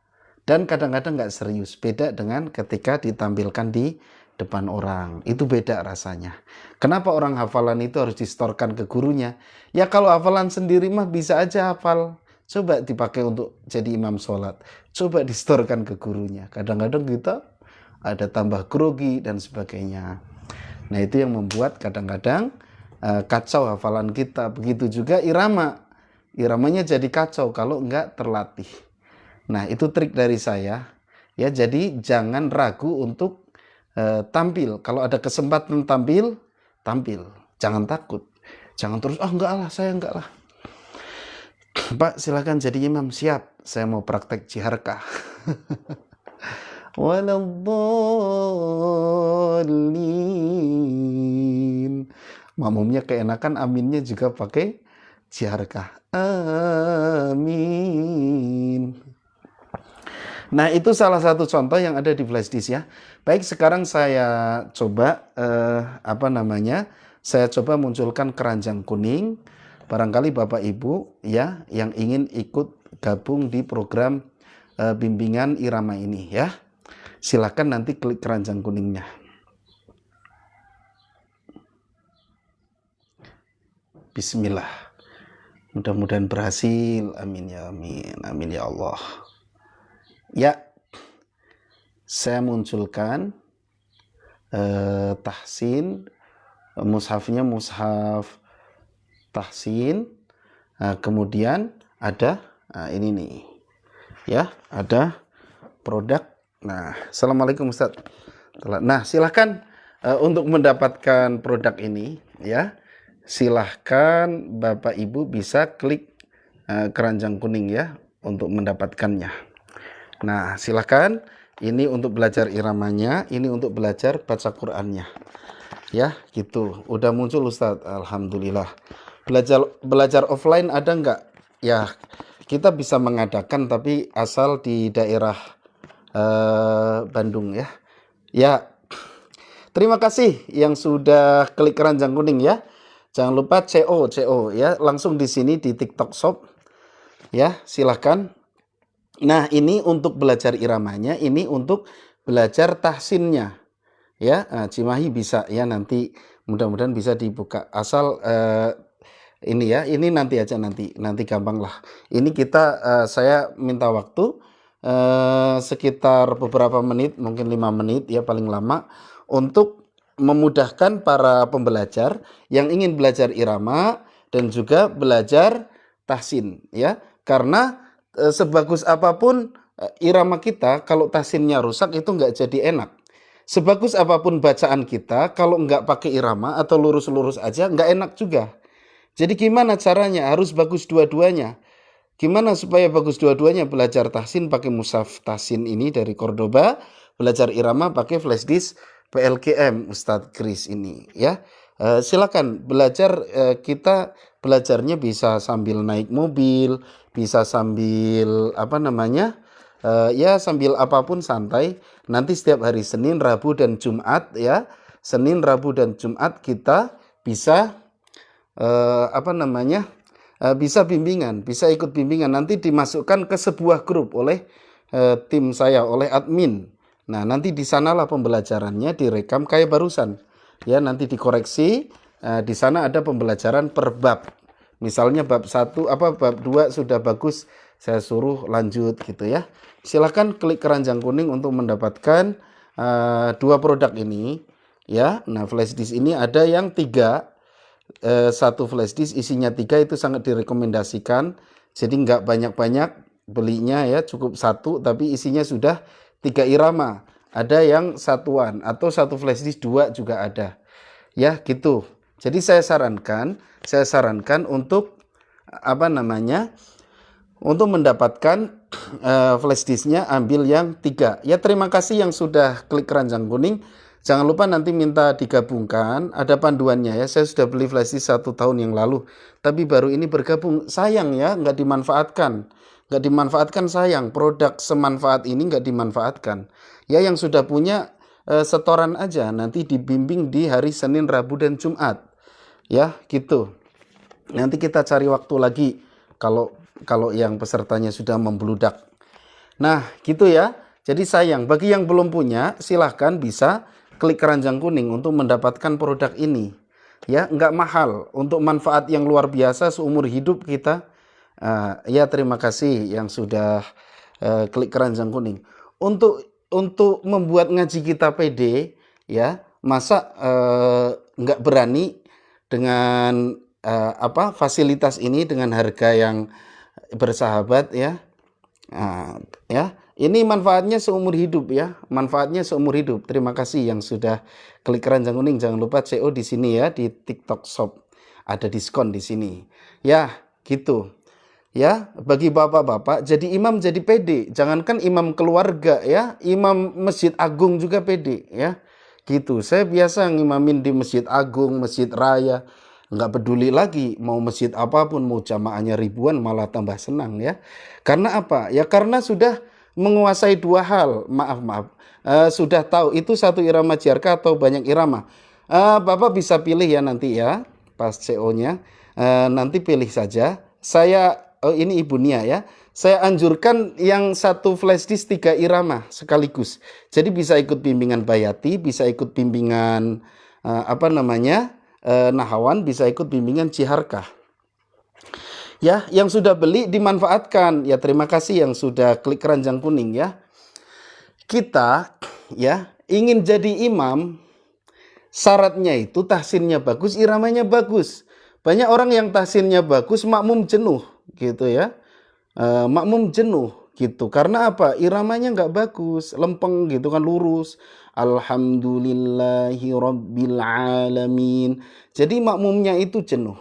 Dan kadang-kadang nggak serius. Beda dengan ketika ditampilkan di depan orang. Itu beda rasanya. Kenapa orang hafalan itu harus distorkan ke gurunya? Ya kalau hafalan sendiri mah bisa aja hafal. Coba dipakai untuk jadi imam sholat. Coba distorkan ke gurunya. Kadang-kadang kita ada tambah grogi dan sebagainya. Nah itu yang membuat kadang-kadang kacau hafalan kita. Begitu juga irama. Iramanya jadi kacau kalau nggak terlatih. Nah itu trik dari saya ya, jadi jangan ragu untuk tampil. Kalau ada kesempatan tampil, jangan takut, jangan terus enggak lah, saya enggak lah. Pak silakan jadi imam. Siap, saya mau praktek jiharkah. Waladdallin. Makmumnya keenakan, aminnya juga pakai jiharkah. Amin. Nah itu salah satu contoh yang ada di flashdisk ya. Baik, sekarang saya coba saya coba munculkan keranjang kuning. Barangkali Bapak Ibu ya yang ingin ikut gabung di program bimbingan irama ini ya. Silakan nanti klik keranjang kuningnya. Bismillah. Mudah-mudahan berhasil. Amin ya amin. Amin ya Allah. Ya, saya munculkan tahsin, mushafnya mushaf tahsin, kemudian ada ini nih, ya ada produk Nah, Assalamualaikum Ustaz. Nah, silahkan untuk mendapatkan produk ini ya, silahkan Bapak Ibu bisa klik keranjang kuning ya untuk mendapatkannya. Nah, silahkan, ini untuk belajar iramanya, ini untuk belajar baca Qur'annya. Ya, gitu. Udah muncul Ustaz, alhamdulillah. Belajar offline ada nggak? Ya, kita bisa mengadakan tapi asal di daerah Bandung ya. Ya, terima kasih yang sudah klik keranjang kuning ya. Jangan lupa CO ya, langsung di sini di TikTok Shop. Ya, silahkan. Nah, ini untuk belajar iramanya, ini untuk belajar tahsinnya. Ya, Cimahi bisa ya, nanti mudah-mudahan bisa dibuka. Asal ini ya, ini nanti aja, nanti gampang lah. Ini kita saya minta waktu sekitar beberapa menit, mungkin 5 menit ya paling lama, untuk memudahkan para pembelajar yang ingin belajar irama dan juga belajar tahsin ya. Karena sebagus apapun irama kita, kalau tahsinnya rusak itu nggak jadi enak. Sebagus apapun bacaan kita, kalau nggak pakai irama atau lurus-lurus aja nggak enak juga. Jadi gimana caranya? Harus bagus dua-duanya. Gimana supaya bagus dua-duanya? Belajar tahsin pakai mushaf tahsin ini dari Cordoba, belajar irama pakai flash disk PLGM Ustadz Kris ini ya. Silakan belajar, kita belajarnya bisa sambil naik mobil, bisa sambil apa namanya, ya sambil apapun santai. Nanti setiap hari Senin, Rabu dan Jumat ya, Senin, Rabu dan Jumat kita bisa apa namanya, bisa bimbingan, bisa ikut bimbingan. Nanti dimasukkan ke sebuah grup oleh tim saya, oleh admin. Nah, nanti di sanalah pembelajarannya direkam kayak barusan. Ya, nanti dikoreksi. Di sana ada pembelajaran per bab. Misalnya bab 1 bab 2 sudah bagus, saya suruh lanjut gitu ya. Silakan klik keranjang kuning untuk mendapatkan 2 produk ini ya. Nah, flash disk ini ada yang 3. Satu flash disk isinya 3, itu sangat direkomendasikan. Jadi nggak banyak-banyak belinya ya, cukup 1 tapi isinya sudah 3 irama. Ada yang satuan atau satu flash disk 2 juga ada. Ya, gitu. Jadi saya sarankan untuk apa namanya? Untuk mendapatkan flash disknya ambil yang 3. Ya, terima kasih yang sudah klik keranjang kuning. Jangan lupa nanti minta digabungkan, ada panduannya ya. Saya sudah beli flash disk 1 tahun yang lalu, tapi baru ini bergabung. Sayang ya, nggak dimanfaatkan. Nggak dimanfaatkan, sayang. Produk semanfaat ini nggak dimanfaatkan. Ya, yang sudah punya setoran aja, nanti dibimbing di hari Senin, Rabu dan Jumat. Ya, gitu. Nanti kita cari waktu lagi kalau yang pesertanya sudah membludak. Nah, gitu ya. Jadi sayang, bagi yang belum punya, silahkan bisa klik keranjang kuning untuk mendapatkan produk ini. Ya, nggak mahal, untuk manfaat yang luar biasa seumur hidup kita. Ya, terima kasih yang sudah klik keranjang kuning. Untuk membuat ngaji kita pede, ya, masa nggak berani dengan fasilitas ini dengan harga yang bersahabat ya. Ya, ini manfaatnya seumur hidup ya, manfaatnya seumur hidup. Terima kasih yang sudah klik keranjang kuning. Jangan lupa CO di sini ya, di TikTok Shop ada diskon di sini. Ya, gitu. Ya, bagi bapak-bapak jadi imam jadi pede. Jangankan imam keluarga ya, imam Masjid Agung juga pede ya. Gitu. Saya biasa ngimamin di Masjid Agung, Masjid Raya. Nggak peduli lagi mau masjid apapun, mau jamaahnya ribuan malah tambah senang ya. Karena apa? Ya karena sudah menguasai 2 hal. Maaf. Sudah tahu itu satu irama jarka atau banyak irama. Bapak bisa pilih ya nanti ya, pas CO-nya. Nanti pilih saja. Ini Ibu Nia ya. Saya anjurkan yang satu flash disk 3 irama sekaligus. Jadi bisa ikut bimbingan Bayati, bisa ikut bimbingan Nahawan, bisa ikut bimbingan Ciharkah. Ya, yang sudah beli dimanfaatkan. Ya, terima kasih yang sudah klik keranjang kuning ya. Kita ya ingin jadi imam, syaratnya itu tahsinnya bagus, iramanya bagus. Banyak orang yang tahsinnya bagus, makmum jenuh gitu ya. Makmum jenuh gitu. Karena apa? Iramanya nggak bagus, lempeng gitu kan, lurus. Alhamdulillahi rabbil alamin. Jadi makmumnya itu jenuh.